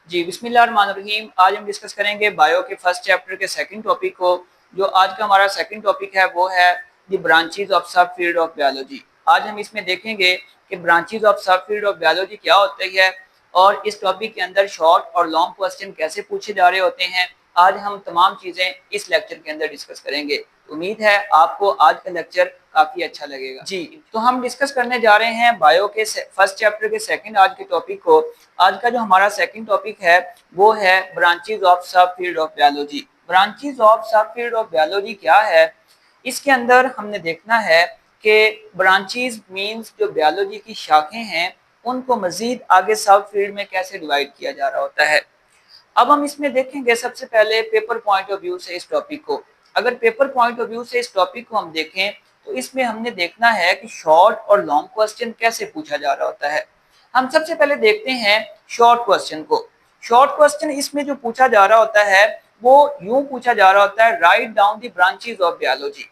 जी बिस्मिल्लाहिर्रहमानिर्रहीम। आज हम डिस्कस करेंगे बायो के फर्स्ट चैप्टर के सेकंड टॉपिक को। जो आज का हमारा सेकंड टॉपिक है वो है द ब्रांचेस ऑफ सब फील्ड ऑफ बायोलॉजी। आज हम इसमें देखेंगे कि ब्रांचेस ऑफ सब फील्ड ऑफ बायोलॉजी क्या होती है और इस टॉपिक के अंदर शॉर्ट और लॉन्ग क्वेश्चन कैसे पूछे जा रहे होते हैं। आज हम तमाम चीज़ें इस लेक्चर के अंदर डिस्कस करेंगे। उम्मीद है आपको आज का लेक्चर काफ़ी अच्छा लगेगा। जी, तो हम डिस्कस करने जा रहे हैं बायो के फर्स्ट चैप्टर के सेकंड आज के टॉपिक को। आज का जो हमारा सेकंड टॉपिक है वो है ब्रांचेस ऑफ सब field of biology. Branches of सब फील्ड ऑफ बायोलॉजी क्या है? इसके अंदर हमने देखना है कि ब्रांचेस मींस जो बायोलॉजी की शाखें हैं उनको मजीद आगे सब फील्ड में कैसे डिवाइड किया जा रहा होता है। अब हम इसमें देखेंगे सबसे पहले पेपर पॉइंट ऑफ व्यू से इस टॉपिक को। अगर पेपर पॉइंट ऑफ व्यू से इस टॉपिक को हम देखें तो इसमें हमने देखना है कि शॉर्ट और लॉन्ग क्वेश्चन कैसे पूछा जा रहा होता है। हम सबसे पहले देखते हैं शॉर्ट क्वेश्चन को। शॉर्ट क्वेश्चन इसमें जो पूछा जा रहा होता है वो यूं पूछा जा रहा होता है, write down the branches of biology.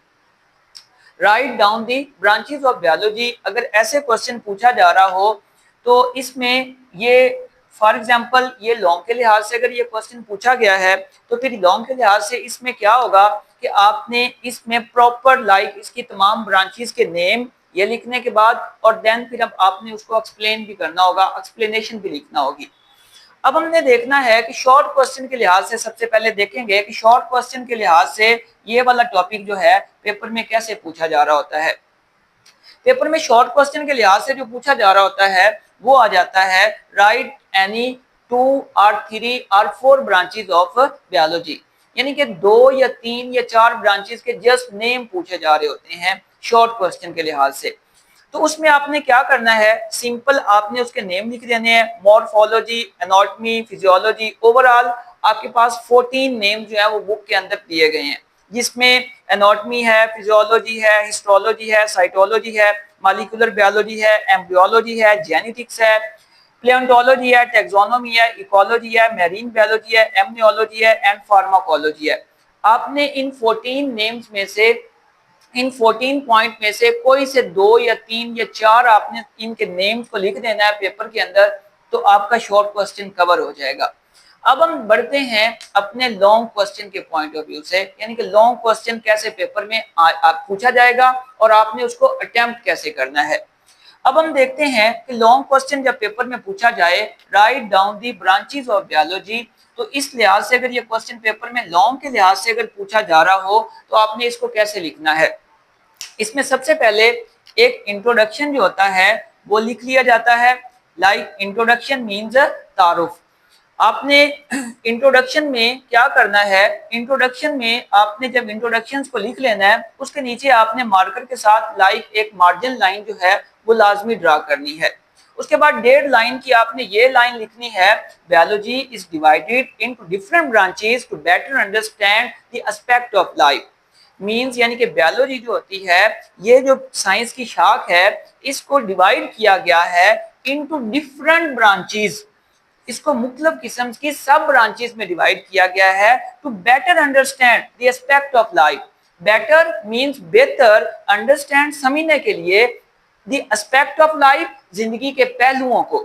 Write down the branches of biology. अगर ऐसे क्वेश्चन पूछा जा रहा हो तो इसमें ये फॉर एग्जांपल ये लॉन्ग के लिहाज से अगर ये क्वेश्चन पूछा गया है तो फिर लॉन्ग के लिहाज से इसमें क्या होगा कि आपने इसमें प्रॉपर लाइक इसकी तमाम ब्रांचेस के नेम ये लिखने के बाद और देन फिर अब आपने उसको एक्सप्लेन भी करना होगा, एक्सप्लेनेशन भी लिखना होगी। अब हमने देखना है कि शॉर्ट क्वेश्चन के लिहाज से सबसे पहले देखेंगे कि शॉर्ट क्वेश्चन के लिहाज से ये वाला टॉपिक जो है पेपर में कैसे पूछा जा रहा होता है। पेपर में शॉर्ट क्वेश्चन के लिहाज से जो पूछा जा रहा होता है वो आ जाता है, राइट एनी 2 और 3 और 4 ब्रांचेस ऑफ बायोलॉजी। यानी कि 2 या 3 या 4 ब्रांचेस के जस्ट नेम पूछे जा रहे होते हैं शॉर्ट क्वेश्चन के लिहाज से। तो उसमें आपने क्या करना है, सिंपल आपने उसके नेम लिख देने हैं, मॉर्फोलॉजी, एनाटॉमी, फिजियोलॉजी। ओवरऑल आपके पास 14 नेम जो है वो बुक के अंदर दिए गए हैं, जिसमें एनाटॉमी है, फिजियोलॉजी है, हिस्टोलॉजी है, साइटोलॉजी है, मॉलिक्यूलर बायोलॉजी है, एम्ब्रियोलॉजी है, जेनेटिक्स है, प्लेंटोलॉजी है, टैक्सोनॉमी है, इकोलॉजी है, मैरीन बायोलॉजी है, एमनियोलॉजी है एंड फार्माकोलॉजी है। आपने इन 14 नेम्स में से, इन 14 पॉइंट में से कोई से 2 या 3 या 4 आपने इनके नेम्स को लिख देना है पेपर के अंदर, तो आपका शॉर्ट क्वेश्चन कवर हो जाएगा। अब हम बढ़ते हैं अपने लॉन्ग क्वेश्चन के पॉइंट ऑफ व्यू से, यानी कि लॉन्ग क्वेश्चन कैसे पेपर में पूछा जाएगा और आपने उसको अटेम्प्ट कैसे करना है। अब हम देखते हैं कि लॉन्ग क्वेश्चन जब पेपर में पूछा जाए, write down the branches of biology, तो इस लिहाज से अगर ये क्वेश्चन पेपर में लॉन्ग के लिहाज से अगर पूछा जा रहा हो तो आपने इसको कैसे लिखना है। इसमें सबसे पहले एक इंट्रोडक्शन जो होता है वो लिख लिया जाता है। लाइक इंट्रोडक्शन मीन्स तारुफ। आपने इंट्रोडक्शन में क्या करना है, इंट्रोडक्शन में आपने जब इंट्रोडक्शंस को लिख लेना है उसके नीचे आपने मार्कर के साथ लाइक एक मार्जिन लाइन जो है वो लाजमी ड्रा करनी है। उसके बाद डेढ़ लाइन की आपने ये लाइन लिखनी है, biology is divided into different branches to better understand the aspect of life. Means यानी कि बायोलॉजी जो होती है, ये जो साइंस की शाख है, इसको डिवाइड किया गया है इनटू डिफरेंट ब्रांचेस। इसको मुख्तलिफ किस्म की सब ब्रांचेस में डिवाइड किया गया है to better understand the aspect of life. Better means बेहतर, अंडरस्टैंड समझने के लिए, द एस्पेक्ट ऑफ लाइफ जिंदगी के पहलुओं को।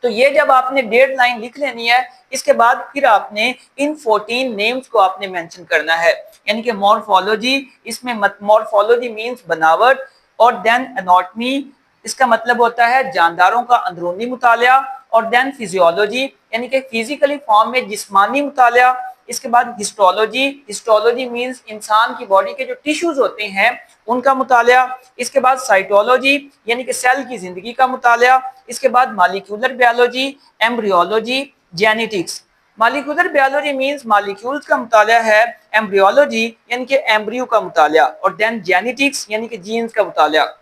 तो ये जब आपने डेढ़ लाइन लिख लेनी है, इसके बाद फिर आपने इन 14 नेम्स को आपने मेंशन करना है। यानी कि मॉर्फोलॉजी, इसमें मॉर्फोलॉजी मींस बनावट, और देन एनाटॉमी, इसका मतलब होता है जानदारों का अंदरूनी मुतालिया, और देन फिजियोलॉजी यानी कि फिजिकली फॉर्म में जिस्मानी मुतालिया। इसके बाद हिस्टोलॉजी, हिस्टोलॉजी मींस इंसान की बॉडी के जो टिश्यूज होते हैं उनका मुतालिया। इसके बाद साइटोलॉजी यानी कि सेल की जिंदगी का मुतालिया। इसके बाद molecular biology, embryology, genetics. Molecular biology means molecules का मुतालिया है, एम्ब्रियोलॉजी यानी कि एम्ब्रियो का मुतालिया, और देन जेनेटिक्स यानी कि जीन्स का मुतालिया।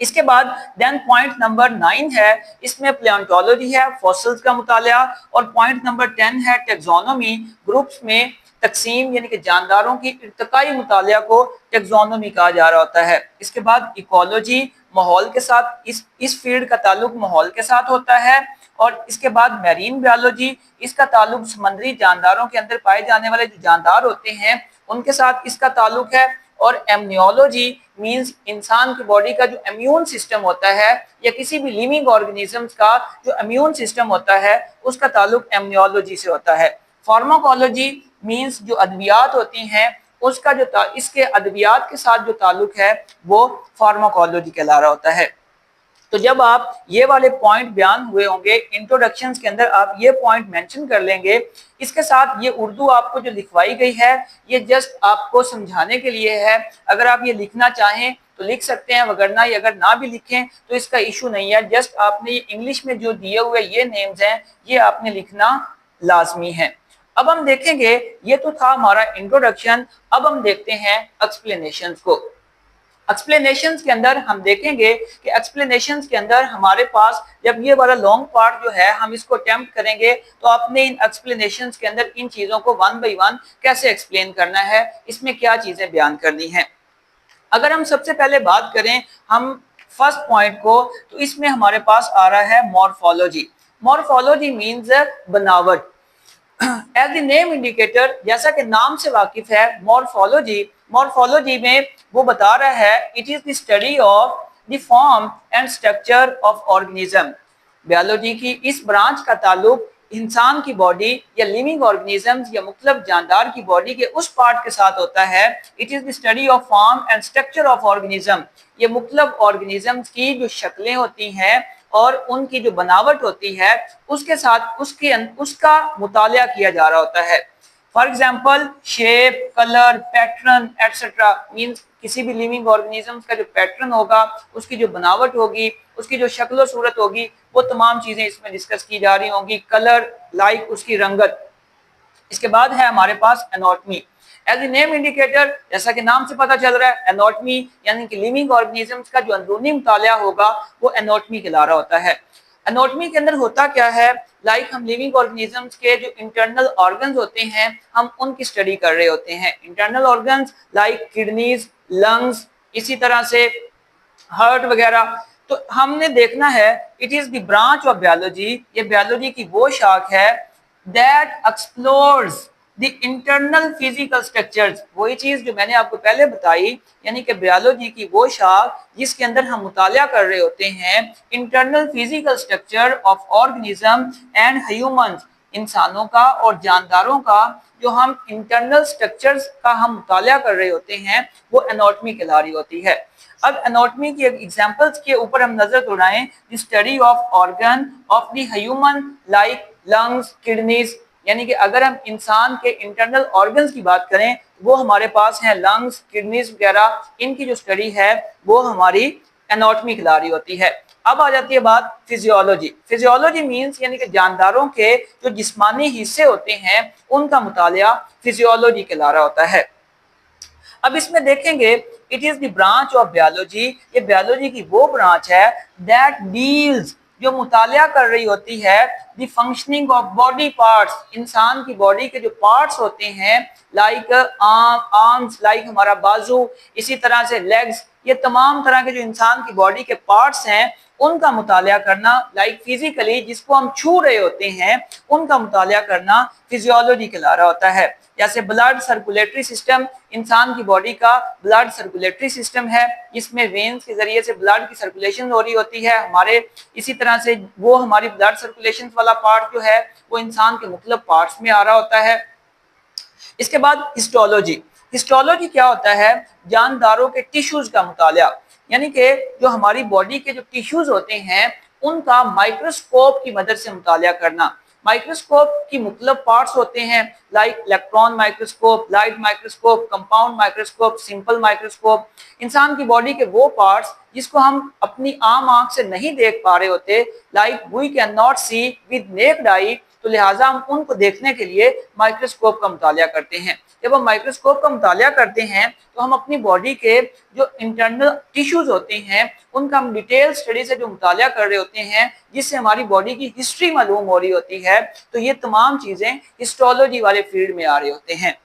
इसके बाद देन पॉइंट नंबर 9 है, इसमें प्लेंटोलॉजी है, फॉसिल्स का मुतालिया, और पॉइंट नंबर 10 है टैक्सोनॉमी, ग्रुप्स में तकसीम यानी कि जानदारों की इर्तिकाई मुतालिया को टैक्सोनॉमी कहा जा रहा होता है। इसके बाद इकोलॉजी, माहौल के साथ, इस फील्ड का ताल्लुक माहौल के साथ होता है। और इसके बाद मैरीन बायोलॉजी, इसका ताल्लुक समुद्री जानदारों के अंदर पाए जाने वाले जो जानदार होते हैं उनके साथ इसका ताल्लुक है। और एम्नियोलॉजी मींस इंसान की बॉडी का जो इम्यून सिस्टम होता है या किसी भी लिविंग ऑर्गेनिजम्स का जो इम्यून सिस्टम होता है उसका ताल्लुक एम्नियोलॉजी से होता है। फार्माकोलॉजी मींस जो अद्वियात होती हैं उसका जो इसके अद्वियात के साथ जो ताल्लुक है वो फार्माकोलॉजी कहला रहा होता है। तो जब आप ये वाले पॉइंट बयान हुए होंगे इंट्रोडक्शंस के अंदर आप ये पॉइंट मेंशन कर लेंगे। इसके साथ ये उर्दू आपको जो लिखवाई गई है ये जस्ट आपको समझाने के लिए है। अगर आप ये लिखना चाहें तो लिख सकते हैं, वगरना ये अगर ना भी लिखें तो इसका इशू नहीं है। जस्ट आपने ये इंग्लिश में जो दिए हुए ये नेम्स हैं ये आपने लिखना लाजमी है। अब हम देखेंगे, ये तो था हमारा इंट्रोडक्शन। अब हम देखते हैं एक्सप्लेनेशंस को। एक्सप्लेनेशंस के अंदर हम देखेंगे कि एक्सप्लेनेशंस के अंदर हमारे पास जब ये वाला लॉन्ग पार्ट जो है हम इसको अटेम्प्ट करेंगे तो आपने इन एक्सप्लेनेशंस के अंदर इन चीजों को वन बाय वन कैसे एक्सप्लेन करना है, इसमें क्या चीजें बयान करनी है। अगर हम सबसे पहले बात करें हम फर्स्ट पॉइंट को, तो इसमें हमारे पास आ रहा है मॉर्फोलॉजी। मॉर्फोलॉजी मीन्स बनावट। एज द नेम इंडिकेटर, जैसा कि नाम से वाकिफ है मॉर्फोलॉजी, मॉर्फोलॉजी में वो बता रहा है it is the study of the form and structure of organism. Biology की इस ब्रांच का ताल्लुक इंसान की बॉडी या लिविंग ऑर्गेनिजम्स या मुख्तलिफ जानदार की बॉडी के उस पार्ट के साथ होता है। It is the study of form and structure of organism. ये मुख्तलिफ ऑर्गेनिजम्स की जो शक्लें होती हैं और उनकी जो बनावट होती है उसके साथ उसका मुतालिया किया जा रहा होता है। For example shape, colour, pattern etcetera means किसी भी लिविंग ऑर्गेनिजम्स का जो पैटर्न होगा, उसकी जो बनावट होगी, उसकी जो शक्ल सूरत होगी, वो तमाम चीजें इसमें डिस्कस की जा रही होंगी। कलर लाइक उसकी रंगत। इसके बाद है हमारे पास anatomy. As the name indicator, जैसा कि नाम से पता चल रहा है एनाटॉमी यानी कि लिविंग ऑर्गेनिजम्स का जो अंदरूनी मुतालिया होगा वो एनाटॉमी कहला होता है। एनाटॉमी के अंदर होता क्या है, लाइक हम लिविंग ऑर्गेनिजम्स के जो इंटरनल ऑर्गन्स होते हैं हम उनकी स्टडी कर रहे होते हैं। Internal organs like kidneys, lungs, इसी तरह से हार्ट वगैरह। तो हमने देखना है it is the branch of biology, ये बायोलॉजी की वो शाख है that explores the internal physical structures. वही चीज जो मैंने आपको पहले बताई, यानी कि बायोलॉजी की वो शाख जिसके अंदर हम मुतालिया कर रहे होते हैं internal physical structure of organism and humans, इंसानों का और जानदारों का जो हम इंटरनल स्ट्रक्चर्स का हम मुतालिया कर रहे होते हैं वो एनाटॉमी कहला रही होती है। अब एनाटॉमी की एग्जांपल्स के ऊपर हम नजर दौड़ाएं, the study of organ of the human like lungs, kidneys, यानी कि अगर हम इंसान के इंटरनल ऑर्गन्स की बात करें वो हमारे पास हैं लंग्स, किडनीज वगैरह, इनकी जो स्टडी है वो हमारी एनाटॉमी कहला रही होती है। अब आ जाती है बात फिजियोलॉजी। फिजियोलॉजी मींस यानी कि जानदारों के जो जिस्मानी हिस्से होते हैं उनका मुतालिया फिजियोलॉजी कहला रहा होता है। अब इसमें देखेंगे it is the branch of biology, ये बायोलॉजी की वो ब्रांच है दैट डील्स, जो मुतालिया कर रही होती है the functioning of body parts, इंसान की बॉडी के जो पार्ट्स होते हैं लाइक आर्म्स, लाइक हमारा बाजू, इसी तरह से लेग्स, ये तमाम तरह के जो इंसान की बॉडी के पार्ट्स हैं उनका मुतालिया करना, लाइक फिजिकली जिसको हम छू रहे होते हैं उनका मुतालिया करना फिजियोलॉजी कहला रहा होता है। जैसे ब्लड सर्कुलेटरी सिस्टम, इंसान की बॉडी का ब्लड सर्कुलेटरी सिस्टम है, इसमें वेन्स के जरिए से ब्लड की सर्कुलेशन हो रही होती है हमारे। इसी तरह से वो हमारी ब्लड सर्कुलेशन वाला पार्ट जो है वो इंसान के मुख्तलिफ पार्ट्स में आ रहा होता है। इसके बाद हिस्टोलॉजी। हिस्टोलॉजी क्या होता है, जानदारों के टिश्यूज का मुतालिया, यानी कि जो हमारी बॉडी के जो टिश्यूज होते हैं उनका माइक्रोस्कोप की मदद से मुतालिया करना। माइक्रोस्कोप की मुख्तलिफ पार्ट्स होते हैं like electron microscope, light microscope, compound microscope, simple microscope. इंसान की बॉडी के वो पार्ट्स जिसको हम अपनी आम आंख से नहीं देख पा रहे होते, like we can not see with naked eye, तो लिहाजा हम उनको देखने के लिए माइक्रोस्कोप का मुतालिया करते हैं। जब हम माइक्रोस्कोप का मुतालिया करते हैं तो हम अपनी बॉडी के जो इंटरनल टिश्यूज होते हैं उनका हम डिटेल स्टडी से जो मुतालिया कर रहे होते हैं जिससे हमारी बॉडी की हिस्ट्री मालूम हो रही होती है। तो ये तमाम चीजें हिस्टोलॉजी वाले फील्ड में आ रहे होते हैं।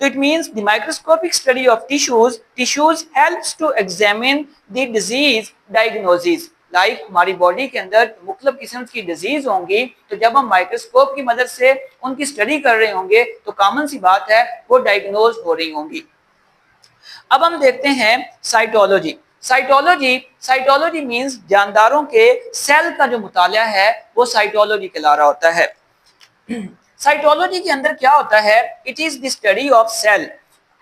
तो it means the microscopic study of tissues helps to examine the disease diagnosis, like हमारी बॉडी के अंदर मुख्तलिफ किस्म की डिजीज होंगी, तो जब हम माइक्रोस्कोप की मदद से उनकी स्टडी कर रहे होंगे तो कॉमन सी बात है वो डायग्नोज हो रही होंगी। अब हम देखते हैं साइटोलॉजी। साइटोलॉजी मींस जानदारों के सेल का जो मुताला है वो साइटोलॉजी कहला रहा होता है। साइटोलॉजी के अंदर क्या होता है? It is the study of cell.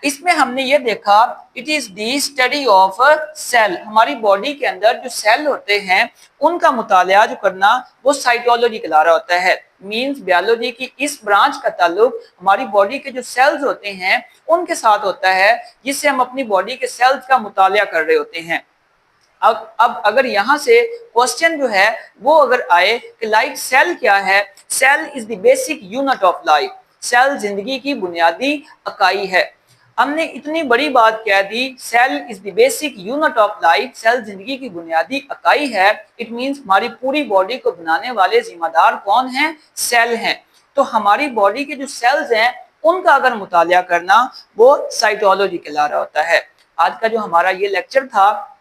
इसमें हमने ये देखा it is the study of cell. हमारी बॉडी के अंदर जो सेल होते हैं उनका मुताला जो करना वो साइटोलॉजी कहला रहा होता है। मींस बायोलॉजी की इस ब्रांच का ताल्लुक हमारी बॉडी के जो सेल्स होते हैं उनके साथ होता है, जिससे हम अपनी बॉडी के सेल्स का मुताला कर रहे होते हैं। अब अगर यहाँ से क्वेश्चन जो है वो अगर आए कि लाइक सेल क्या है? Cell is the basic unit of life. Cell जिंदगी की बुनियादी इकाई है। हमने इतनी बड़ी बात कह दी, cell is the basic unit of life, cell जिंदगी की बुनियादी इकाई है। इट मींस हमारी पूरी बॉडी को बनाने वाले जिम्मेदार कौन हैं? सेल हैं। तो हमारी बॉडी के जो सेल्स हैं उनका अगर मुताला करना वो साइटोलॉजी कहला रहा होता है। आज का जो हमारा ये लेक्चर था,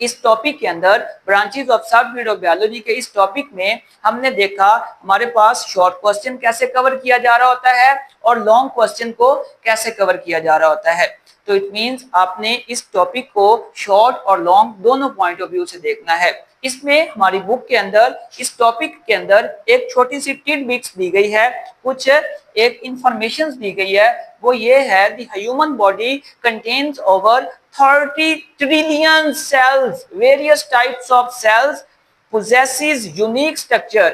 इस टॉपिक के अंदर ब्रांचेस ऑफ सब फील्ड ऑफ बायोलॉजी के इस टॉपिक में हमने देखा हमारे पास शॉर्ट क्वेश्चन कैसे कवर किया जा रहा होता है और लॉन्ग क्वेश्चन को कैसे कवर किया जा रहा होता है। तो इट मींस आपने इस टॉपिक को शॉर्ट और लॉन्ग दोनों पॉइंट ऑफ व्यू से देखना है। इसमें हमारी बुक के अंदर इस टॉपिक के अंदर एक छोटी सी टिडबिट्स दी गई है, कुछ एक इंफॉर्मेशन दी गई है। वो ये है the human body contains over 30 trillion cells, various types of cells possesses unique structure।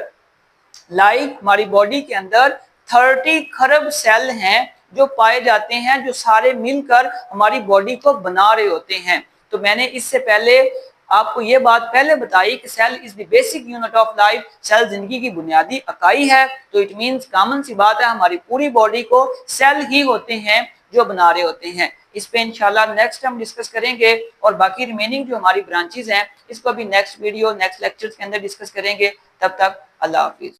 Like हमारी बॉडी के अंदर 30 खरब सेल हैं जो पाए जाते हैं, जो सारे मिलकर हमारी बॉडी को बना रहे होते हैं। तो मैंने इससे पहले आपको ये बात पहले बताई कि cell is the basic unit of life, cell जिंदगी की बुनियादी इकाई है। तो इट मींस कॉमन सी बात है हमारी पूरी बॉडी को सेल ही होते हैं जो बना रहे होते हैं। इस पे इंशाल्लाह नेक्स्ट हम डिस्कस करेंगे और बाकी रिमेनिंग जो हमारी ब्रांचेस हैं इसको भी नेक्स्ट वीडियो नेक्स्ट लेक्चर्स के अंदर डिस्कस करेंगे। तब तक अल्लाह हाफिज।